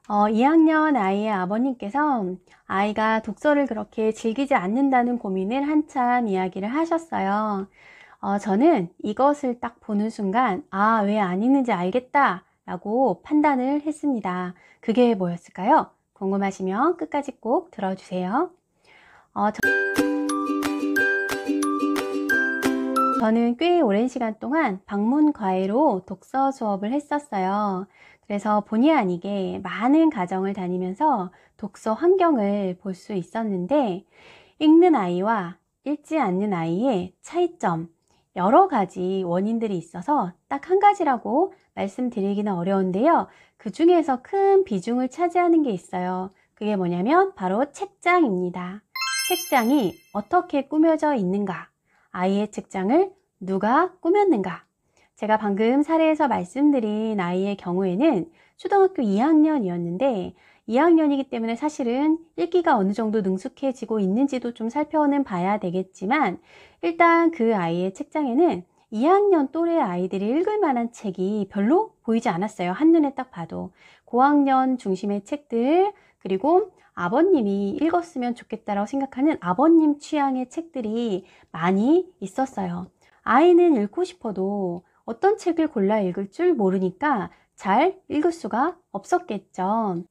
2학년 아이의 아버님께서 아이가 독서를 그렇게 즐기지 않는다는 고민을 한참 이야기를 하셨어요. 저는 이것을 딱 보는 순간, 왜 안 읽는지 알겠다 라고 판단을 했습니다. 그게 뭐였을까요? 궁금하시면 끝까지 꼭 들어주세요. 저는 꽤 오랜 시간 동안 방문 과외로 독서 수업을 했었어요. 그래서 본의 아니게 많은 가정을 다니면서 독서 환경을 볼 수 있었는데, 읽는 아이와 읽지 않는 아이의 차이점, 여러 가지 원인들이 있어서 딱 한 가지라고 말씀드리기는 어려운데요. 그 중에서 큰 비중을 차지하는 게 있어요. 그게 뭐냐면 바로 책장입니다. 책장이 어떻게 꾸며져 있는가? 아이의 책장을 누가 꾸몄는가? 제가 방금 사례에서 말씀드린 아이의 경우에는 초등학교 2학년이었는데 2학년이기 때문에 사실은 읽기가 어느 정도 능숙해지고 있는지도 좀 살펴는 봐야 되겠지만, 일단 그 아이의 책장에는 2학년 또래 아이들이 읽을 만한 책이 별로 보이지 않았어요. 한눈에 딱 봐도. 고학년 중심의 책들, 그리고 아버님이 읽었으면 좋겠다라고 생각하는 아버님 취향의 책들이 많이 있었어요. 아이는 읽고 싶어도 어떤 책을 골라 읽을 줄 모르니까 잘 읽을 수가 없었겠죠.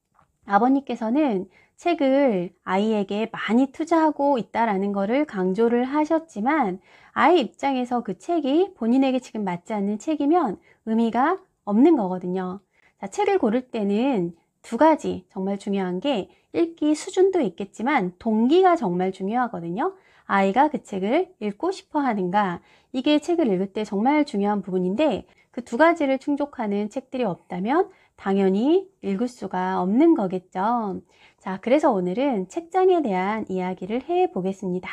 아버님께서는 책을 아이에게 많이 투자하고 있다라는 것을 강조를 하셨지만, 아이 입장에서 그 책이 본인에게 지금 맞지 않는 책이면 의미가 없는 거거든요. 자, 책을 고를 때는 두 가지 정말 중요한 게, 읽기 수준도 있겠지만 동기가 정말 중요하거든요. 아이가 그 책을 읽고 싶어 하는가, 이게 책을 읽을 때 정말 중요한 부분인데, 그 두 가지를 충족하는 책들이 없다면 당연히 읽을 수가 없는 거겠죠. 자, 그래서 오늘은 책장에 대한 이야기를 해 보겠습니다.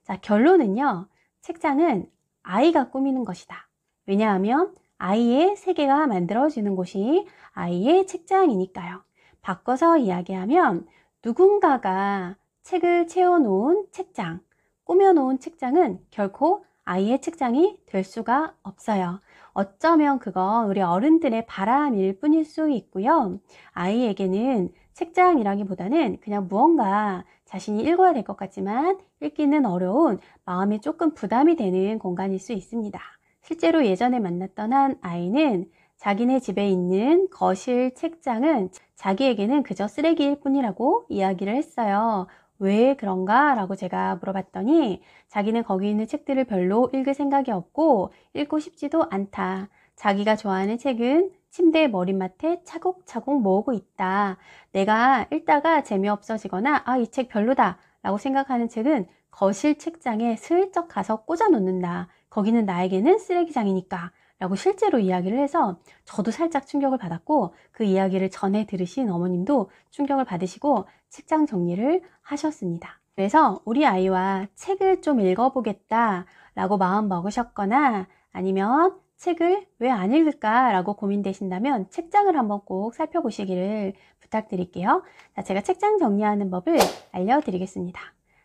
자, 결론은요. 책장은 아이가 꾸미는 것이다. 왜냐하면 아이의 세계가 만들어지는 곳이 아이의 책장이니까요. 바꿔서 이야기하면 누군가가 책을 채워놓은 책장, 꾸며놓은 책장은 결코 아이의 책장이 될 수가 없어요. 어쩌면 그건 우리 어른들의 바람일 뿐일 수 있고요. 아이에게는 책장이라기보다는 그냥 무언가 자신이 읽어야 될 것 같지만 읽기는 어려운, 마음에 조금 부담이 되는 공간일 수 있습니다. 실제로 예전에 만났던 한 아이는 자기네 집에 있는 거실 책장은 자기에게는 그저 쓰레기일 뿐이라고 이야기를 했어요. 왜 그런가? 라고 제가 물어봤더니 자기는 거기 있는 책들을 별로 읽을 생각이 없고 읽고 싶지도 않다. 자기가 좋아하는 책은 침대 머리맡에 차곡차곡 모으고 있다. 내가 읽다가 재미없어지거나 이 책 별로다 라고 생각하는 책은 거실 책장에 슬쩍 가서 꽂아 놓는다. 거기는 나에게는 쓰레기장이니까 라고 실제로 이야기를 해서 저도 살짝 충격을 받았고, 그 이야기를 전해 들으신 어머님도 충격을 받으시고 책장 정리를 하셨습니다. 그래서 우리 아이와 책을 좀 읽어보겠다 라고 마음 먹으셨거나, 아니면 책을 왜 안 읽을까 라고 고민되신다면 책장을 한번 꼭 살펴보시기를 부탁드릴게요. 자, 제가 책장 정리하는 법을 알려드리겠습니다.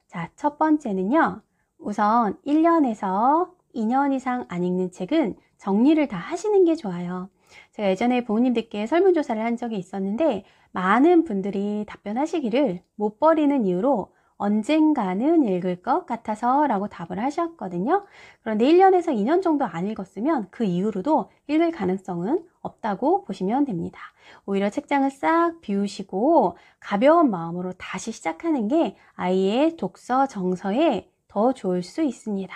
자, 첫 번째는요. 우선 1년에서 2년 이상 안 읽는 책은 정리를 다 하시는 게 좋아요. 제가 예전에 부모님들께 설문조사를 한 적이 있었는데 많은 분들이 답변하시기를 못 버리는 이유로 언젠가는 읽을 것 같아서 라고 답을 하셨거든요. 그런데 1년에서 2년 정도 안 읽었으면 그 이후로도 읽을 가능성은 없다고 보시면 됩니다. 오히려 책장을 싹 비우시고 가벼운 마음으로 다시 시작하는 게 아이의 독서 정서에 더 좋을 수 있습니다.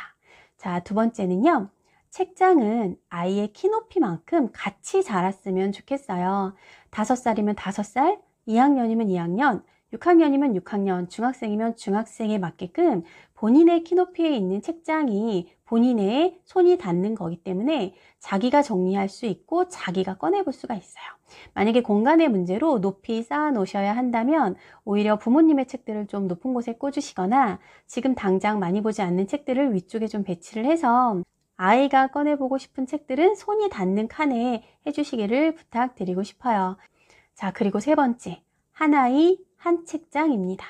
자, 두 번째는요. 책장은 아이의 키높이만큼 같이 자랐으면 좋겠어요. 5살이면 5살, 2학년이면 2학년, 6학년이면 6학년, 중학생이면 중학생에 맞게끔 본인의 키높이에 있는 책장이 본인의 손이 닿는 거기 때문에 자기가 정리할 수 있고 자기가 꺼내볼 수가 있어요. 만약에 공간의 문제로 높이 쌓아 놓으셔야 한다면 오히려 부모님의 책들을 좀 높은 곳에 꽂으시거나 지금 당장 많이 보지 않는 책들을 위쪽에 좀 배치를 해서 아이가 꺼내보고 싶은 책들은 손이 닿는 칸에 해주시기를 부탁드리고 싶어요. 자, 그리고 세 번째, 하나의 한 책장입니다.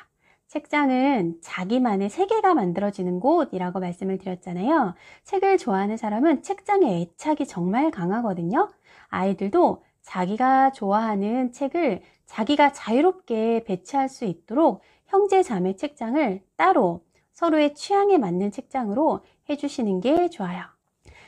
책장은 자기만의 세계가 만들어지는 곳이라고 말씀을 드렸잖아요. 책을 좋아하는 사람은 책장에 애착이 정말 강하거든요. 아이들도 자기가 좋아하는 책을 자기가 자유롭게 배치할 수 있도록 형제 자매 책장을 따로 서로의 취향에 맞는 책장으로 해주시는 게 좋아요.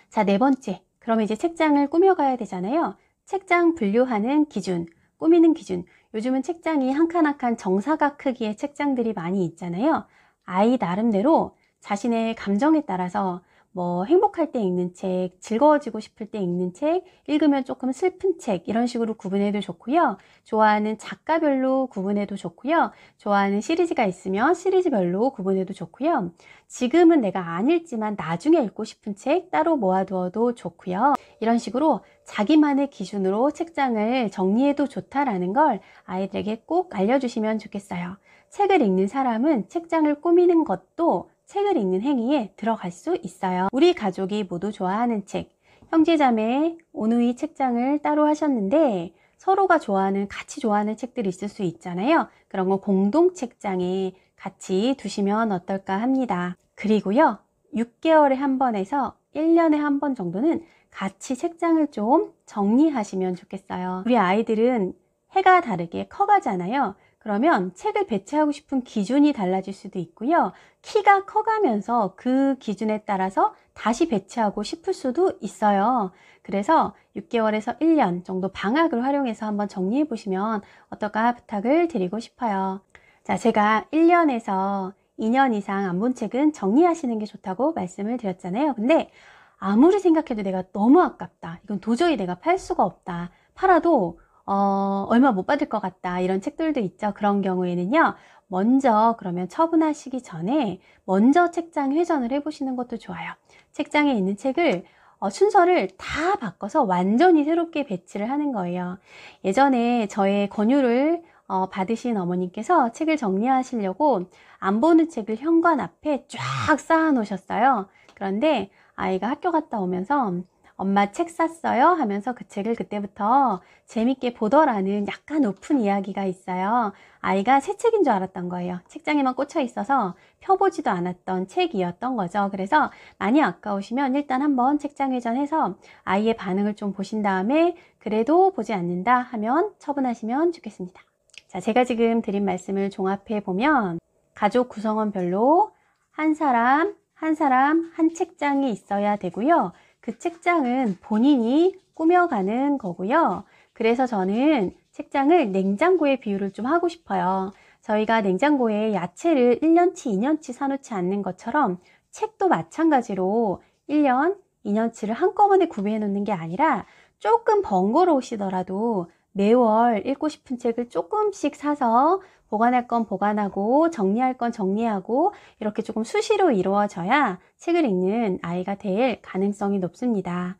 자, 네 번째. 그럼 이제 책장을 꾸며가야 되잖아요. 책장 분류하는 기준, 꾸미는 기준. 요즘은 책장이 한 칸 한 칸 정사각 크기의 책장들이 많이 있잖아요. 아이 나름대로 자신의 감정에 따라서 뭐 행복할 때 읽는 책, 즐거워지고 싶을 때 읽는 책, 읽으면 조금 슬픈 책 이런 식으로 구분해도 좋고요. 좋아하는 작가별로 구분해도 좋고요. 좋아하는 시리즈가 있으면 시리즈별로 구분해도 좋고요. 지금은 내가 안 읽지만 나중에 읽고 싶은 책 따로 모아두어도 좋고요. 이런 식으로 자기만의 기준으로 책장을 정리해도 좋다라는 걸 아이들에게 꼭 알려주시면 좋겠어요. 책을 읽는 사람은 책장을 꾸미는 것도 책을 읽는 행위에 들어갈 수 있어요. 우리 가족이 모두 좋아하는 책, 형제자매 오누이 책장을 따로 하셨는데 서로가 좋아하는, 같이 좋아하는 책들이 있을 수 있잖아요. 그런 거 공동 책장에 같이 두시면 어떨까 합니다. 그리고요, 6개월에 한 번에서 1년에 한 번 정도는 같이 책장을 좀 정리하시면 좋겠어요. 우리 아이들은 해가 다르게 커가잖아요. 그러면 책을 배치하고 싶은 기준이 달라질 수도 있고요. 키가 커가면서 그 기준에 따라서 다시 배치하고 싶을 수도 있어요. 그래서 6개월에서 1년 정도 방학을 활용해서 한번 정리해 보시면 어떨까 부탁을 드리고 싶어요. 자, 제가 1년에서 2년 이상 안 본 책은 정리하시는 게 좋다고 말씀을 드렸잖아요. 근데 아무리 생각해도 내가 너무 아깝다. 이건 도저히 내가 팔 수가 없다. 팔아도 얼마 못 받을 것 같다. 이런 책들도 있죠. 그런 경우에는요. 먼저 그러면 처분하시기 전에 먼저 책장 회전을 해보시는 것도 좋아요. 책장에 있는 책을 순서를 다 바꿔서 완전히 새롭게 배치를 하는 거예요. 예전에 저의 권유를 받으신 어머님께서 책을 정리하시려고 안 보는 책을 현관 앞에 쫙 쌓아 놓으셨어요. 그런데 아이가 학교 갔다 오면서 엄마 책 샀어요? 하면서 그 책을 그때부터 재밌게 보더라는 약간 오픈 이야기가 있어요. 아이가 새 책인 줄 알았던 거예요. 책장에만 꽂혀 있어서 펴보지도 않았던 책이었던 거죠. 그래서 많이 아까우시면 일단 한번 책장 회전해서 아이의 반응을 좀 보신 다음에 그래도 보지 않는다 하면 처분하시면 좋겠습니다. 자, 제가 지금 드린 말씀을 종합해 보면 가족 구성원별로 한 사람 한 책장이 있어야 되고요. 그 책장은 본인이 꾸며가는 거고요. 그래서 저는 책장을 냉장고에 비유를 좀 하고 싶어요. 저희가 냉장고에 야채를 1년치, 2년치 사놓지 않는 것처럼 책도 마찬가지로 1년, 2년치를 한꺼번에 구비해 놓는 게 아니라 조금 번거로우시더라도 매월 읽고 싶은 책을 조금씩 사서 보관할 건 보관하고 정리할 건 정리하고 이렇게 조금 수시로 이루어져야 책을 읽는 아이가 될 가능성이 높습니다.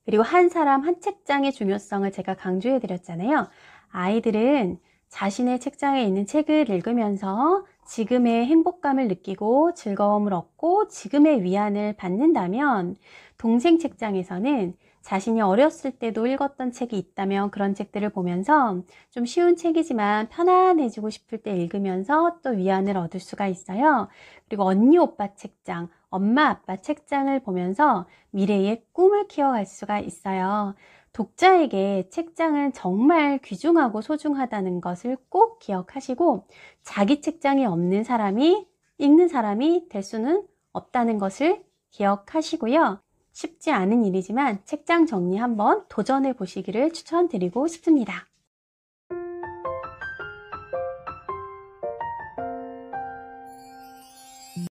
그리고 한 사람 한 책장의 중요성을 제가 강조해 드렸잖아요. 아이들은 자신의 책장에 있는 책을 읽으면서 지금의 행복감을 느끼고 즐거움을 얻고 지금의 위안을 받는다면 동생 책장에서는 자신이 어렸을 때도 읽었던 책이 있다면 그런 책들을 보면서 좀 쉬운 책이지만 편안해지고 싶을 때 읽으면서 또 위안을 얻을 수가 있어요. 그리고 언니 오빠 책장, 엄마 아빠 책장을 보면서 미래의 꿈을 키워갈 수가 있어요. 독자에게 책장은 정말 귀중하고 소중하다는 것을 꼭 기억하시고 자기 책장이 없는 사람이 읽는 사람이 될 수는 없다는 것을 기억하시고요. 쉽지 않은 일이지만 책장 정리 한번 도전해 보시기를 추천드리고 싶습니다.